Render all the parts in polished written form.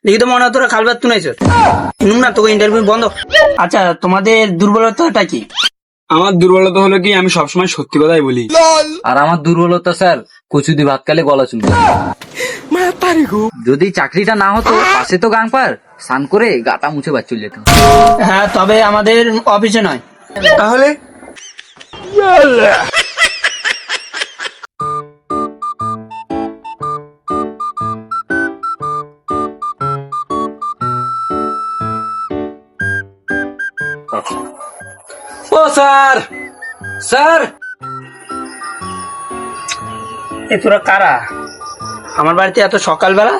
দেখি তো মনে হয় তোরা খালবাদ তুনাইছ না, তোকে ইন্টারভিউ বন্ধ। আচ্ছা, তোমাদের দুর্বলতাটা কি? আমার দুর্বলতা হলো কি, আমি সবসময় সত্যি কথাই বলি। আর আমার দুর্বলতা স্যার, কচু দিয়ে ভাত খালে গলা চুলবে। যদি চাকরিটা না হতো, পাশে তো গাংপার, স্নান করে গাটা মুছে বাদ চলে যেত। হ্যাঁ, তবে আমাদের অফিসে নয়। তাহলে ও স্যার, স্যার এ তোরা কারা আমার বাড়িতে এত সকালবেলা?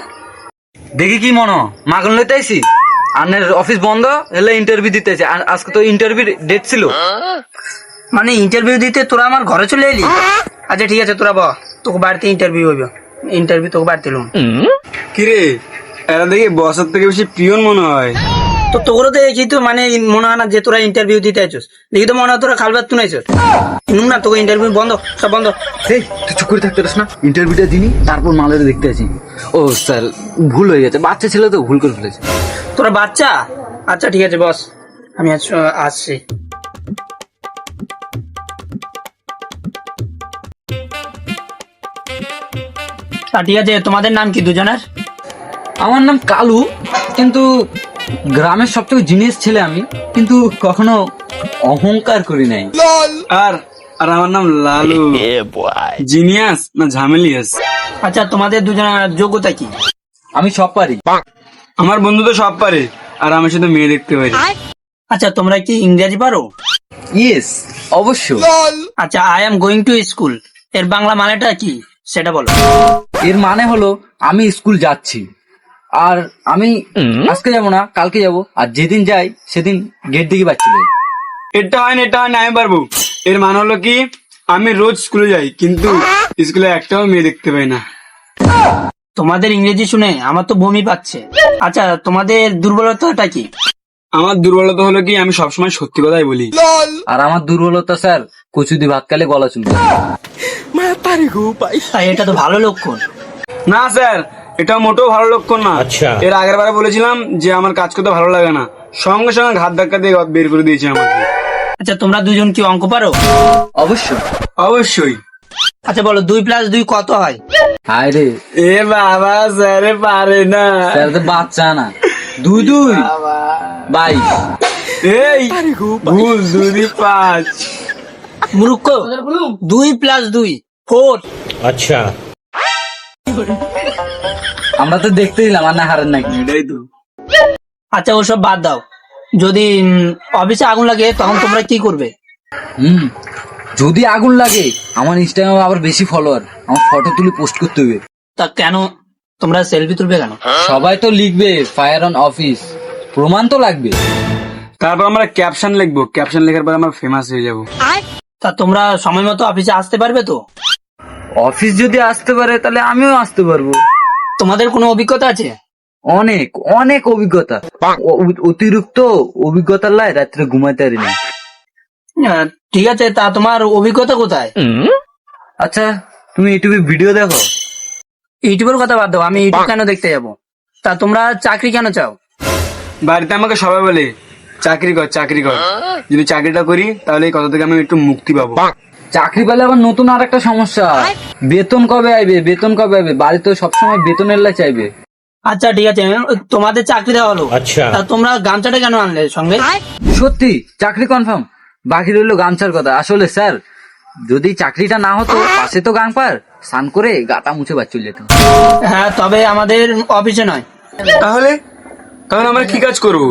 দেখি কি মনো, মাগন লইতে আইছি। আনের অফিস বন্ধ এলে ইন্টারভিউ দিতে আইছি। আর আজকে তো ইন্টারভিউ ডেট ছিল। মানে ইন্টারভিউ দিতে তোরা আমার ঘরে চলে এলি? আচ্ছা ঠিক আছে, তোরা তোকে বাড়িতে ইন্টারভিউ হইব। ইন্টারভিউ তোকে বাড়িতে এলুম। কিরে, এরা দেখি বসের থেকে বেশি পিয়ন মনে হয়। তো তোরও তো দেখি তো, মানে মনে হয় না যে তোরা ইন্টারভিউ দিতে আইছস। দেখি তো মনে হয় তোরা খালবাদ তুনাইছস না, তোকে ইন্টারভিউ বন্ধ, সব বন্ধ। এই তুই চুপ করে থাকতে পারিস না? ইন্টারভিউটা দিনি, তারপর মালের দেখতে আছি। ও স্যার, ভুল হয়ে গেছে, বাচ্চা ছিল তো, ভুল করে ফেলেছে। তোরা বাচ্চা? আচ্ছা ঠিক আছে বস, আমি আসছি। ঠিক আছে, তোমাদের নাম কি দুজনের? আমার নাম কালু, কিন্তু গ্রামের সবথেকে জিনিয়াস ছেলে আমি, কিন্তু কখনো অহংকার করি নাই। আর আর আমার নাম লালু। জিনিয়াস না ঝামেলিয়াস? আচ্ছা, তোমাদের দুজনের যোগ্যতা কি? আমি সব পারি। আমার বন্ধু তো সব পারে, আর আমি শুধু মেয়ে দেখতে পারি। আচ্ছা, তোমরা কি ইংরেজি পারো? ইয়েস, অবশ্য। আচ্ছা, I am going to school এর বাংলা মানেটা কি সেটা বলো। এর মানে হলো আমি স্কুল যাচ্ছি। আর আমি আজকে যাব না, কালকে যাব, আর যেদিন যাই সেদিন গেট দিকে বাচ্চা যাই। এটা হয় না, এটা হয় না, আমি পারবো। এর মানে হলো কি, আমি রোজ স্কুলে যাই, কিন্তু স্কুলে একটাও মেয়ে দেখতে পাই না। তোমাদের ইংরেজি শুনে আমার তো বমি পাচ্ছে। আচ্ছা, তোমাদের দুর্বলতাটা কি? আমার দুর্বলতা হলো কি, আমি সবসময় সত্যি কথাই বলি। আর আমার দুর্বলতা স্যার, কচু দিয়ে ভাত খালে গলা চুলবে। এটা তো ভালো লক্ষণ। না স্যার, এটা মোটেও ভালো লক্ষণ না। এর আগের বারে বলেছিলাম যে আমার কাজ করতে ভালো লাগে না, সঙ্গে সঙ্গে ঘাত ধাক্কা দিয়ে বের করে দিয়েছে আমাকে। আচ্ছা, তোমরা দুজন কি অঙ্ক পারো? অবশ্যই। অবশ্যই। আচ্ছা বলো, 2+2 কত হয়? হায় রে, এ বাবা, স্যার পারে না। স্যার তো বাচ্চা না। 2×2 22। এই ভুল, 2×5। মূর্খ, 2+2 4। अच्छा। আমরা তো দেখতে দিলাম, আর না হারেন নাকি? এটাই তো। আচ্ছা, ওসব বাদ দাও। যদি অফিসে আগুন লাগে তখন তোমরা কি করবে? যদি আগুন লাগে, আমার ইনস্টাগ্রামে আবার বেশি ফলোয়ার, আমার ফটো তুলে পোস্ট করতে হবে। তা কেন, তোমরা সেলফি তুলবে কেন? সবাই তো লিখবে ফায়ার অন অফিস, প্রমাণ তো লাগবে। তারপর আমরা ক্যাপশন লিখবো, ক্যাপশন লেখার পর আমরা ফেমাস হয়ে যাবো। তা তোমরা সময় মতো অফিসে আসতে পারবে তো? অফিস যদি আসতে পারে তাহলে আমিও আসতে পারবো। তোমাদের কোনো অভিজ্ঞতা আছে? অনেক অনেক অভিজ্ঞতা। অতিরিক্ত অভিজ্ঞতার লাই রাত্রে ঘুমাইতে পারি না। ঠিক আছে, তা তোমার অভিজ্ঞতা কোথায়? আচ্ছা, তুমি ইউটিউবে ভিডিও দেখো? ইউটিউবের কথা বাদ দাও, আমি ইউটিউব কেন দেখতে যাবো? তা তোমরা চাকরি কেন চাও? বাড়িতে আমাকে সবাই বলে চাকরি কর, চাকরি কর। যদি চাকরিটা করি তাহলে এই কথা থেকে আমি একটু মুক্তি পাবো। চাকরি পেলে আবার নতুন আর একটা সমস্যা, বেতন কবে আইবে, বেতন কবে আইবে? বাড়িতে সবসময় বেতনের লাই চাইবে। আচ্ছা ঠিক আছে, তোমাদের চাকরি দেওয়া হলো, আচ্ছা। তা তোমরা গামছাটা কেন আনলে সঙ্গে? সত্যি চাকরি কনফার্ম, বাকি রইলো গামছার কথা। আসলে স্যার, যদি চাকরিটা না হতো, পাশে তো গাংপার, স্নান করে গাটা মুছে বাদ চলে যেত। হ্যাঁ, তবে আমাদের অফিসে নয়। তাহলে তাহলে আমরা কি কাজ করবো?